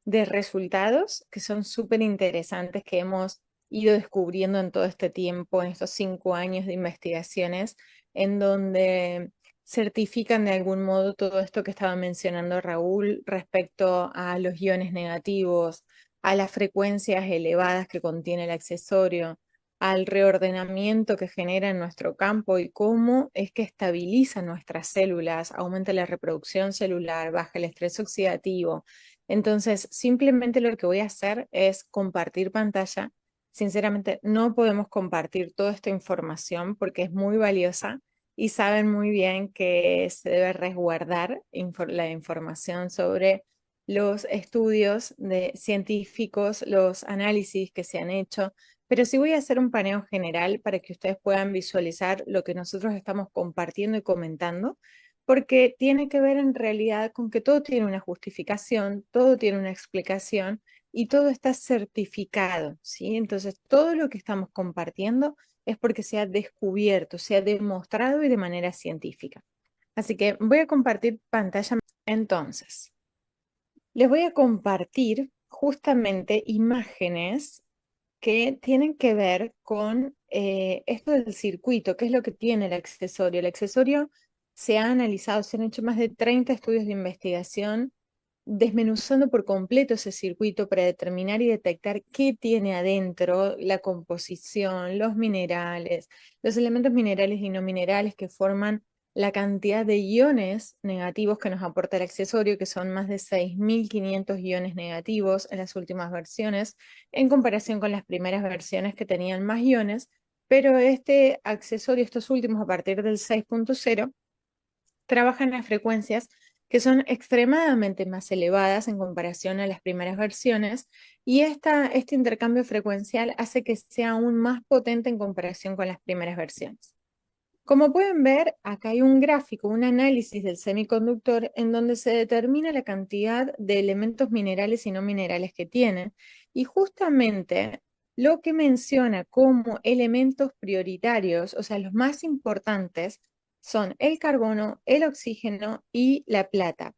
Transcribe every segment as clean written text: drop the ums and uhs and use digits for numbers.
de resultados que son súper interesantes que hemos ido descubriendo en todo este tiempo, en estos 5 años de investigaciones, en donde certifican de algún modo todo esto que estaba mencionando Raúl respecto a los iones negativos, a las frecuencias elevadas que contiene el accesorio, al reordenamiento que genera en nuestro campo y cómo es que estabiliza nuestras células, aumenta la reproducción celular, baja el estrés oxidativo. Entonces, simplemente lo que voy a hacer es compartir pantalla. Sinceramente, no podemos compartir toda esta información porque es muy valiosa y saben muy bien que se debe resguardar la información sobre los estudios de científicos, los análisis que se han hecho, pero sí voy a hacer un paneo general para que ustedes puedan visualizar lo que nosotros estamos compartiendo y comentando, porque tiene que ver en realidad con que todo tiene una justificación, todo tiene una explicación y todo está certificado, ¿sí? Entonces, todo lo que estamos compartiendo es porque se ha descubierto, se ha demostrado y de manera científica. Así que voy a compartir pantalla. Entonces, les voy a compartir justamente imágenes que tienen que ver con esto del circuito, qué es lo que tiene el accesorio. El accesorio se ha analizado, se han hecho más de 30 estudios de investigación desmenuzando por completo ese circuito para determinar y detectar qué tiene adentro, la composición, los minerales, los elementos minerales y no minerales que forman la cantidad de iones negativos que nos aporta el accesorio, que son más de 6.500 iones negativos en las últimas versiones, en comparación con las primeras versiones que tenían más iones, pero este accesorio, estos últimos a partir del 6.0, trabajan a frecuencias que son extremadamente más elevadas en comparación a las primeras versiones, y este intercambio frecuencial hace que sea aún más potente en comparación con las primeras versiones. Como pueden ver, acá hay un gráfico, un análisis del semiconductor en donde se determina la cantidad de elementos minerales y no minerales que tiene, y justamente lo que menciona como elementos prioritarios, o sea, los más importantes, son el carbono, el oxígeno y la plata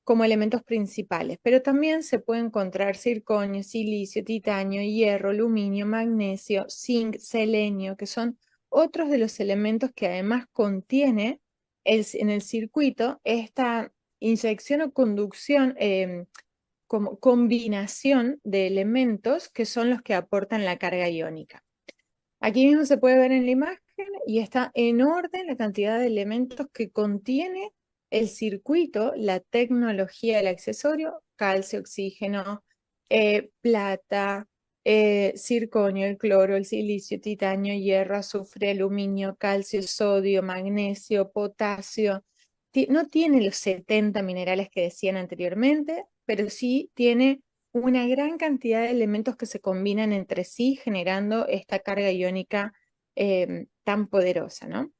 como elementos principales, pero también se puede encontrar circonio, silicio, titanio, hierro, aluminio, magnesio, zinc, selenio, que son otros de los elementos que además contiene en el circuito esta inyección o conducción, como combinación de elementos que son los que aportan la carga iónica. Aquí mismo se puede ver en la imagen y está en orden la cantidad de elementos que contiene el circuito, la tecnología del accesorio: calcio, oxígeno, plata, circonio, el cloro, el silicio, titanio, hierro, azufre, aluminio, calcio, sodio, magnesio, potasio. No tiene los 70 minerales que decían anteriormente, pero sí tiene una gran cantidad de elementos que se combinan entre sí, generando esta carga iónica tan poderosa, ¿no?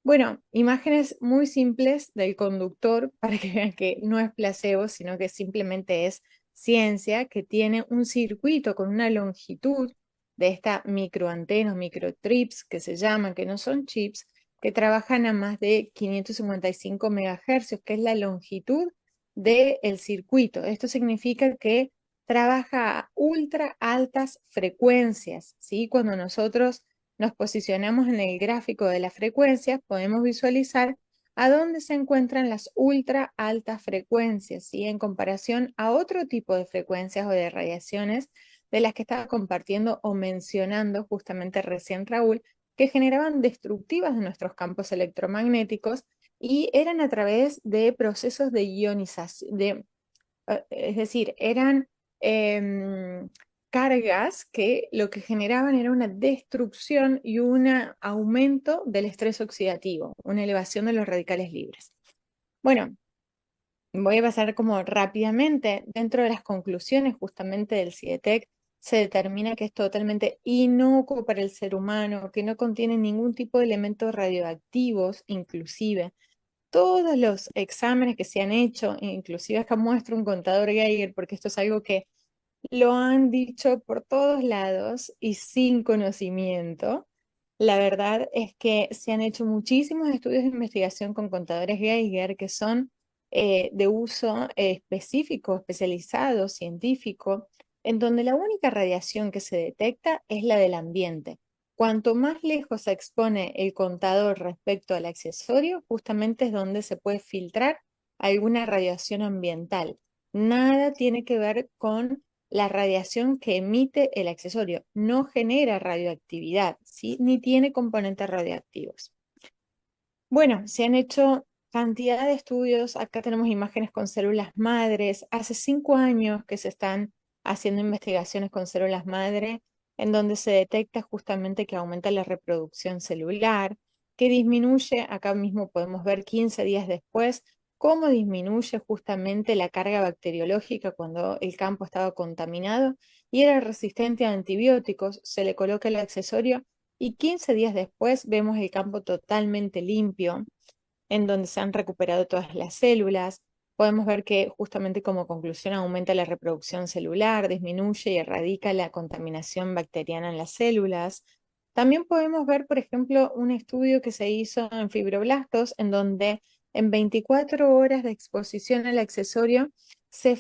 Bueno, imágenes muy simples del conductor para que vean que no es placebo, sino que simplemente es ciencia, que tiene un circuito con una longitud de esta microantena, microtrips que se llaman, que no son chips, que trabajan a más de 555 megahercios, que es la longitud del circuito. Esto significa que trabaja a ultra altas frecuencias, ¿sí? Cuando nosotros nos posicionamos en el gráfico de las frecuencias, podemos visualizar a dónde se encuentran las ultra altas frecuencias, ¿sí? En comparación a otro tipo de frecuencias o de radiaciones de las que estaba compartiendo o mencionando justamente recién Raúl, que generaban destructivas de nuestros campos electromagnéticos y eran a través de procesos de ionización, es decir, eran em, cargas que lo que generaban era una destrucción y un aumento del estrés oxidativo, una elevación de los radicales libres. Bueno, voy a pasar como rápidamente. Dentro de las conclusiones justamente del CIETEC se determina que es totalmente inocuo para el ser humano, que no contiene ningún tipo de elementos radioactivos, inclusive todos los exámenes que se han hecho, inclusive acá muestro un contador Geiger, porque esto es algo que lo han dicho por todos lados y sin conocimiento. La verdad es que se han hecho muchísimos estudios de investigación con contadores Geiger que son de uso específico, especializado, científico, en donde la única radiación que se detecta es la del ambiente. Cuanto más lejos se expone el contador respecto al accesorio, justamente es donde se puede filtrar alguna radiación ambiental. Nada tiene que ver con la radiación que emite el accesorio. No genera radioactividad, ¿sí? Ni tiene componentes radioactivos. Bueno, se han hecho cantidad de estudios. Acá tenemos imágenes con células madres. Hace 5 años que se están haciendo investigaciones con células madre, en donde se detecta justamente que aumenta la reproducción celular, que disminuye, acá mismo podemos ver 15 días después, cómo disminuye justamente la carga bacteriológica cuando el campo estaba contaminado y era resistente a antibióticos. Se le coloca el accesorio y 15 días después vemos el campo totalmente limpio, en donde se han recuperado todas las células. Podemos ver que justamente como conclusión aumenta la reproducción celular, disminuye y erradica la contaminación bacteriana en las células. También podemos ver, por ejemplo, un estudio que se hizo en fibroblastos, en donde en 24 horas de exposición al accesorio se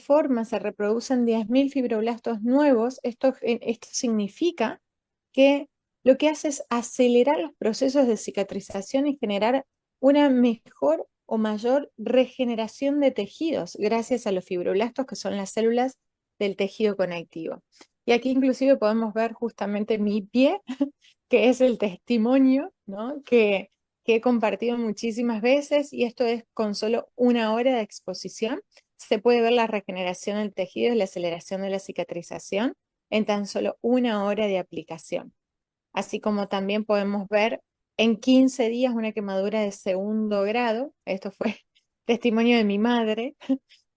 reproducen 10.000 fibroblastos nuevos. Esto significa que lo que hace es acelerar los procesos de cicatrización y generar una mejor o mayor regeneración de tejidos gracias a los fibroblastos, que son las células del tejido conectivo. Y aquí inclusive podemos ver justamente mi pie, que es el testimonio, ¿no? que he compartido muchísimas veces, y esto es con solo 1 hora de exposición. Se puede ver la regeneración del tejido y la aceleración de la cicatrización en tan solo 1 hora de aplicación. Así como también podemos ver en 15 días una quemadura de 2.º grado. Esto fue testimonio de mi madre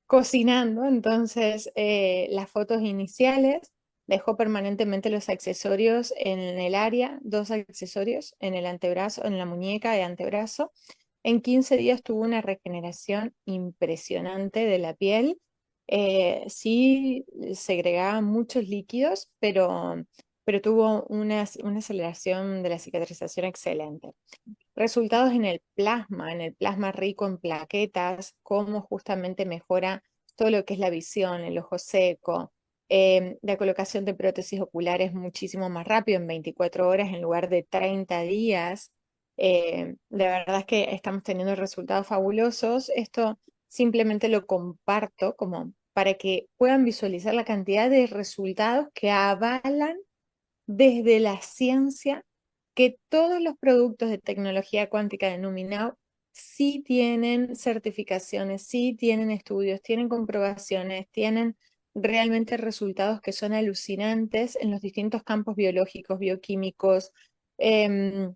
cocinando. Entonces, las fotos iniciales, dejó permanentemente los accesorios en el área, 2 accesorios en el antebrazo, en la muñeca de antebrazo. En 15 días tuvo una regeneración impresionante de la piel. Sí segregaba muchos líquidos, pero tuvo una aceleración de la cicatrización excelente. Resultados en el plasma rico en plaquetas, cómo justamente mejora todo lo que es la visión, el ojo seco, la colocación de prótesis oculares muchísimo más rápido, en 24 horas en lugar de 30 días. De verdad es que estamos teniendo resultados fabulosos. Esto simplemente lo comparto como para que puedan visualizar la cantidad de resultados que avalan desde la ciencia que todos los productos de tecnología cuántica de Numinau sí tienen certificaciones, sí tienen estudios, tienen comprobaciones, tienen realmente resultados que son alucinantes en los distintos campos biológicos, bioquímicos, em,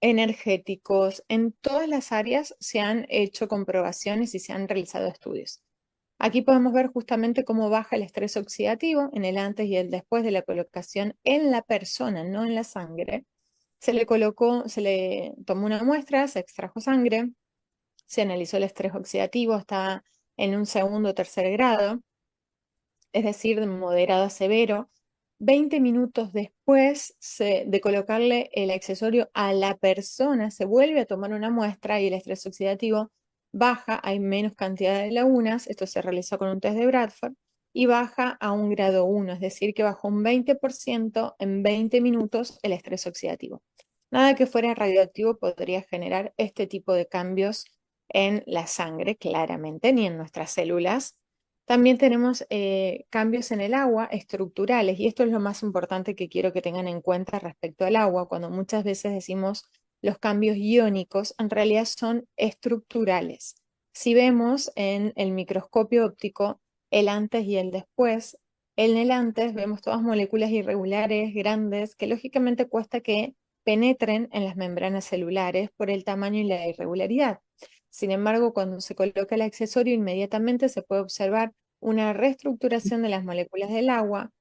energéticos. En todas las áreas se han hecho comprobaciones y se han realizado estudios. Aquí podemos ver justamente cómo baja el estrés oxidativo en el antes y el después de la colocación en la persona, no en la sangre. Se le tomó una muestra, se extrajo sangre, se analizó el estrés oxidativo, está en un 2.º o 3.º grado, es decir, de moderado a severo. 20 minutos después de colocarle el accesorio a la persona, se vuelve a tomar una muestra y el estrés oxidativo baja, hay menos cantidad de lagunas. Esto se realizó con un test de Bradford, y baja a un grado 1, es decir, que bajó un 20% en 20 minutos el estrés oxidativo. Nada que fuera radioactivo podría generar este tipo de cambios en la sangre, claramente, ni en nuestras células. También tenemos cambios en el agua estructurales, y esto es lo más importante que quiero que tengan en cuenta respecto al agua. Cuando muchas veces decimos los cambios iónicos, en realidad son estructurales. Si vemos en el microscopio óptico el antes y el después, en el antes vemos todas moléculas irregulares, grandes, que lógicamente cuesta que penetren en las membranas celulares por el tamaño y la irregularidad. Sin embargo, cuando se coloca el accesorio, inmediatamente se puede observar una reestructuración de las moléculas del agua,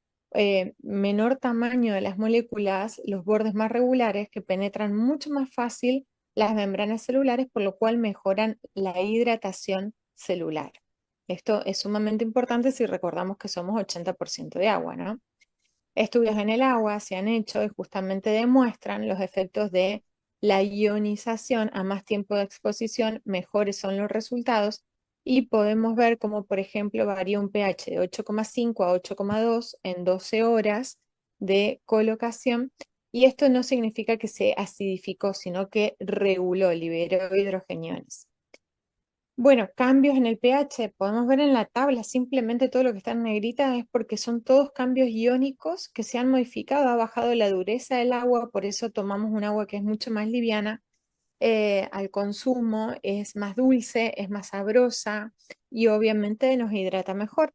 menor tamaño de las moléculas, los bordes más regulares que penetran mucho más fácil las membranas celulares, por lo cual mejoran la hidratación celular. Esto es sumamente importante si recordamos que somos 80% de agua, ¿no? Estudios en el agua se han hecho y justamente demuestran los efectos de la ionización. A más tiempo de exposición, mejores son los resultados, y podemos ver cómo, por ejemplo, varía un pH de 8,5 a 8,2 en 12 horas de colocación, y esto no significa que se acidificó, sino que reguló, liberó hidrogeniones. Bueno, cambios en el pH, podemos ver en la tabla, simplemente todo lo que está en negrita es porque son todos cambios iónicos que se han modificado, ha bajado la dureza del agua, por eso tomamos un agua que es mucho más liviana al consumo, es más dulce, es más sabrosa y obviamente nos hidrata mejor.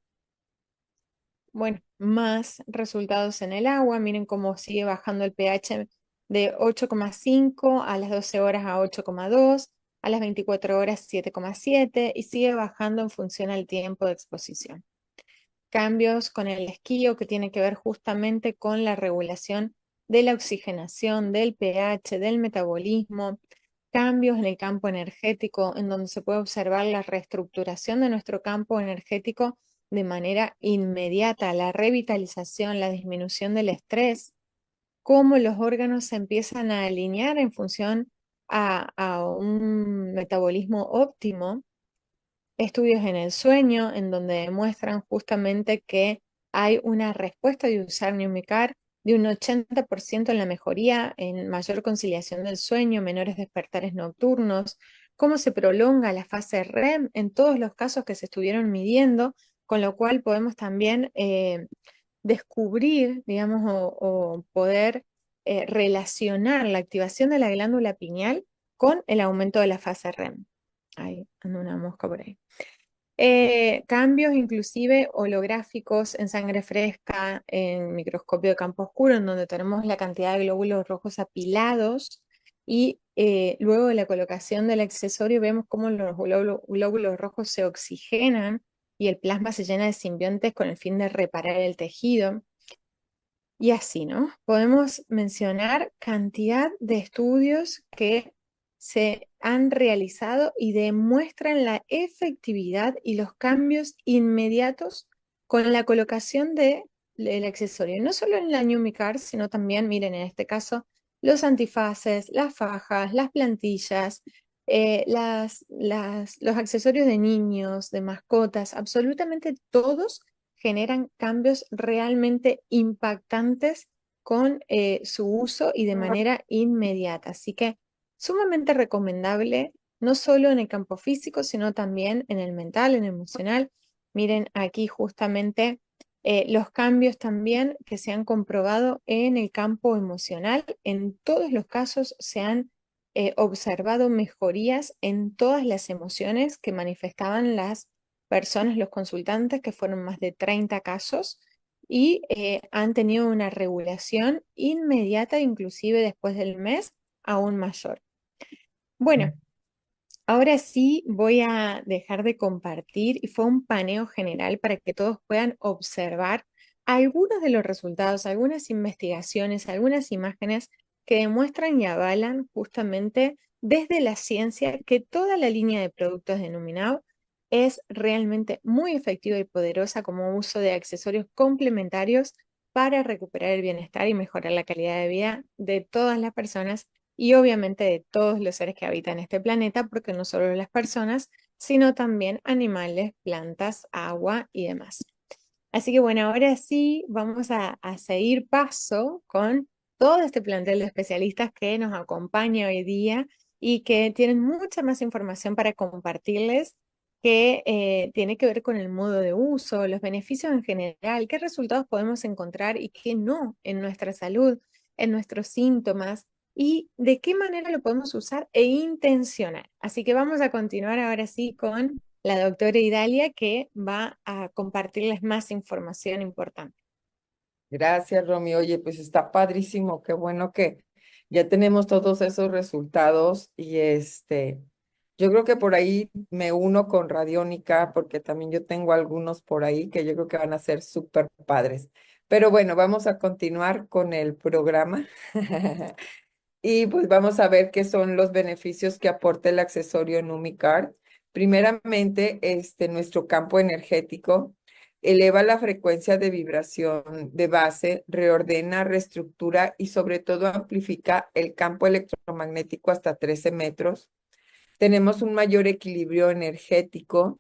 Bueno, más resultados en el agua, miren cómo sigue bajando el pH de 8,5 a las 12 horas a 8,2, a las 24 horas 7,7 y sigue bajando en función al tiempo de exposición. Cambios con el esquío que tiene que ver justamente con la regulación de la oxigenación, del pH, del metabolismo, cambios en el campo energético, en donde se puede observar la reestructuración de nuestro campo energético de manera inmediata, la revitalización, la disminución del estrés, cómo los órganos se empiezan a alinear en función a un metabolismo óptimo, estudios en el sueño, en donde demuestran justamente que hay una respuesta de usar Neumicar de un 80% en la mejoría, en mayor conciliación del sueño, menores despertares nocturnos, cómo se prolonga la fase REM en todos los casos que se estuvieron midiendo, con lo cual podemos también descubrir, digamos, o poder relacionar la activación de la glándula pineal con el aumento de la fase REM. Ahí anda una mosca por ahí. Cambios inclusive holográficos en sangre fresca, en microscopio de campo oscuro, en donde tenemos la cantidad de glóbulos rojos apilados y luego de la colocación del accesorio vemos cómo los glóbulos rojos se oxigenan y el plasma se llena de simbiontes con el fin de reparar el tejido. Y así, ¿no? Podemos mencionar cantidad de estudios que se han realizado y demuestran la efectividad y los cambios inmediatos con la colocación del accesorio. No solo en la New Car, sino también, miren, en este caso, los antifaces, las fajas, las plantillas, los accesorios de niños, de mascotas, absolutamente todos generan cambios realmente impactantes con su uso y de manera inmediata. Así que sumamente recomendable, no solo en el campo físico, sino también en el mental, en el emocional. Miren aquí justamente los cambios también que se han comprobado en el campo emocional. En todos los casos se han observado mejorías en todas las emociones que manifestaban las personas, los consultantes, que fueron más de 30 casos, y han tenido una regulación inmediata, inclusive después del mes, aún mayor. Bueno, ahora sí voy a dejar de compartir y fue un paneo general para que todos puedan observar algunos de los resultados, algunas investigaciones, algunas imágenes que demuestran y avalan justamente desde la ciencia que toda la línea de productos de Numinao es realmente muy efectiva y poderosa como uso de accesorios complementarios para recuperar el bienestar y mejorar la calidad de vida de todas las personas y obviamente de todos los seres que habitan este planeta, porque no solo las personas, sino también animales, plantas, agua y demás. Así que bueno, ahora sí vamos a seguir paso con todo este plantel de especialistas que nos acompaña hoy día y que tienen mucha más información para compartirles que tiene que ver con el modo de uso, los beneficios en general, qué resultados podemos encontrar y qué no en nuestra salud, en nuestros síntomas y de qué manera lo podemos usar e intencionar. Así que vamos a continuar ahora sí con la doctora Idalia, que va a compartirles más información importante. Gracias, Romy. Oye, pues está padrísimo. Qué bueno que ya tenemos todos esos resultados y yo creo que por ahí me uno con Radiónica porque también yo tengo algunos por ahí que yo creo que van a ser súper padres. Pero bueno, vamos a continuar con el programa y pues vamos a ver qué son los beneficios que aporta el accesorio Numicard. Primeramente, nuestro campo energético eleva la frecuencia de vibración de base, reordena, reestructura y sobre todo amplifica el campo electromagnético hasta 13 metros. Tenemos un mayor equilibrio energético,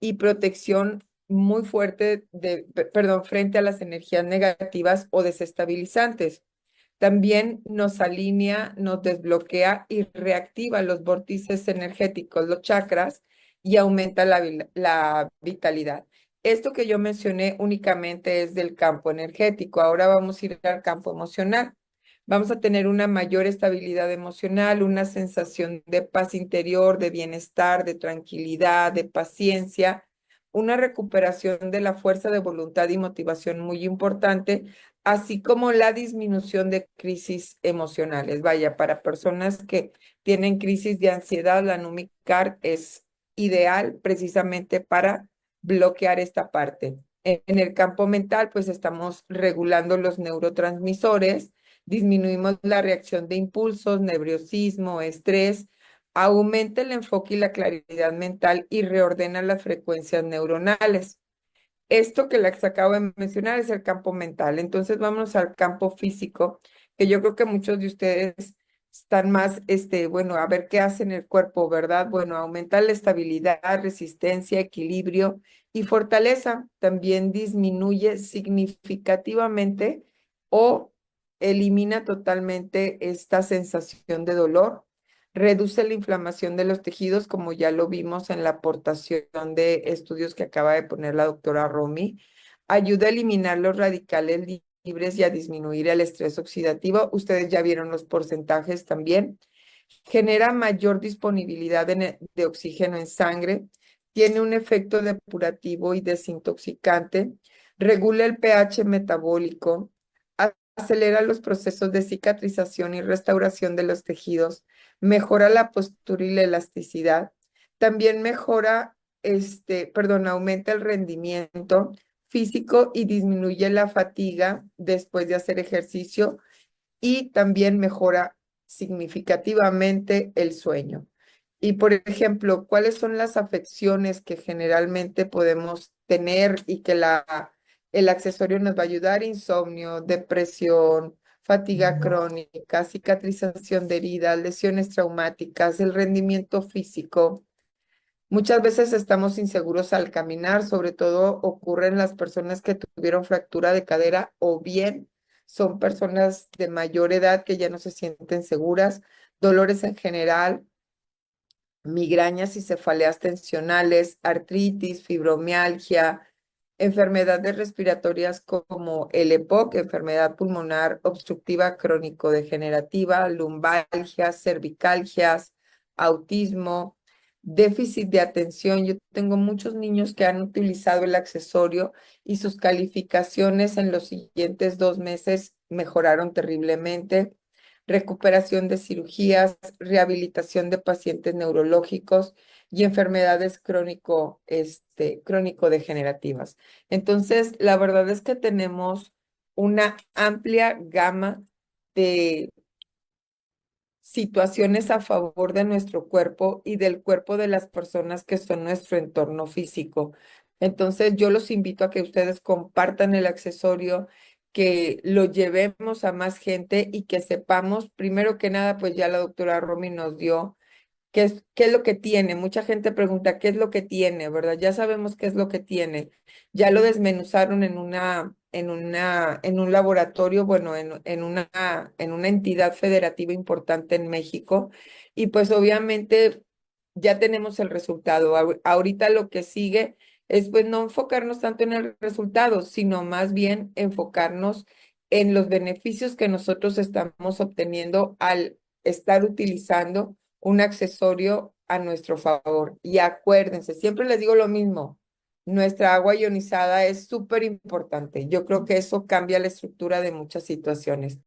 y protección muy fuerte perdón, frente a las energías negativas o desestabilizantes. También nos alinea, nos desbloquea y reactiva los vórtices energéticos, los chakras, y aumenta la vitalidad. Esto que yo mencioné únicamente es del campo energético. Ahora vamos a ir al campo emocional. Vamos a tener una mayor estabilidad emocional, una sensación de paz interior, de bienestar, de tranquilidad, de paciencia, una recuperación de la fuerza de voluntad y motivación muy importante, así como la disminución de crisis emocionales. Vaya, para personas que tienen crisis de ansiedad, la Numicard es ideal precisamente para bloquear esta parte. En el campo mental, pues estamos regulando los neurotransmisores, disminuimos la reacción de impulsos, nerviosismo, estrés, aumenta el enfoque y la claridad mental y reordena las frecuencias neuronales. Esto que les acabo de mencionar es el campo mental. Entonces vámonos al campo físico, que yo creo que muchos de ustedes están más, bueno, a ver qué hace en el cuerpo, ¿verdad? Bueno, aumentar la estabilidad, resistencia, equilibrio y fortaleza. También disminuye significativamente o elimina totalmente esta sensación de dolor, reduce la inflamación de los tejidos, como ya lo vimos en la aportación de estudios que acaba de poner la doctora Romy, ayuda a eliminar los radicales libres y a disminuir el estrés oxidativo. Ustedes ya vieron los porcentajes también. Genera mayor disponibilidad de oxígeno en sangre, tiene un efecto depurativo y desintoxicante, regula el pH metabólico, acelera los procesos de cicatrización y restauración de los tejidos, mejora la postura y la elasticidad, también mejora, aumenta el rendimiento físico y disminuye la fatiga después de hacer ejercicio y también mejora significativamente el sueño. Y por ejemplo, ¿cuáles son las afecciones que generalmente podemos tener y que el accesorio nos va a ayudar? Insomnio, depresión, fatiga crónica, cicatrización de heridas, lesiones traumáticas, el rendimiento físico. Muchas veces estamos inseguros al caminar, sobre todo ocurre en las personas que tuvieron fractura de cadera o bien son personas de mayor edad que ya no se sienten seguras, dolores en general, migrañas y cefaleas tensionales, artritis, fibromialgia, enfermedades respiratorias como el EPOC, enfermedad pulmonar obstructiva crónico-degenerativa, lumbalgias, cervicalgias, autismo, déficit de atención. Yo tengo muchos niños que han utilizado el accesorio y sus calificaciones en los siguientes 2 meses mejoraron terriblemente. Recuperación de cirugías, rehabilitación de pacientes neurológicos y enfermedades crónico-degenerativas. Entonces, la verdad es que tenemos una amplia gama de situaciones a favor de nuestro cuerpo y del cuerpo de las personas que son nuestro entorno físico. Entonces, yo los invito a que ustedes compartan el accesorio, que lo llevemos a más gente y que sepamos, primero que nada, pues ya la doctora Romy nos dio qué es lo que tiene. Mucha gente pregunta qué es lo que tiene, ¿verdad? Ya sabemos qué es lo que tiene. Ya lo desmenuzaron en un laboratorio, bueno, en una entidad federativa importante en México. Y pues obviamente ya tenemos el resultado. Ahorita lo que sigue es pues no enfocarnos tanto en el resultado, sino más bien enfocarnos en los beneficios que nosotros estamos obteniendo al estar utilizando un accesorio a nuestro favor. Y acuérdense, siempre les digo lo mismo, nuestra agua ionizada es súper importante. Yo creo que eso cambia la estructura de muchas situaciones.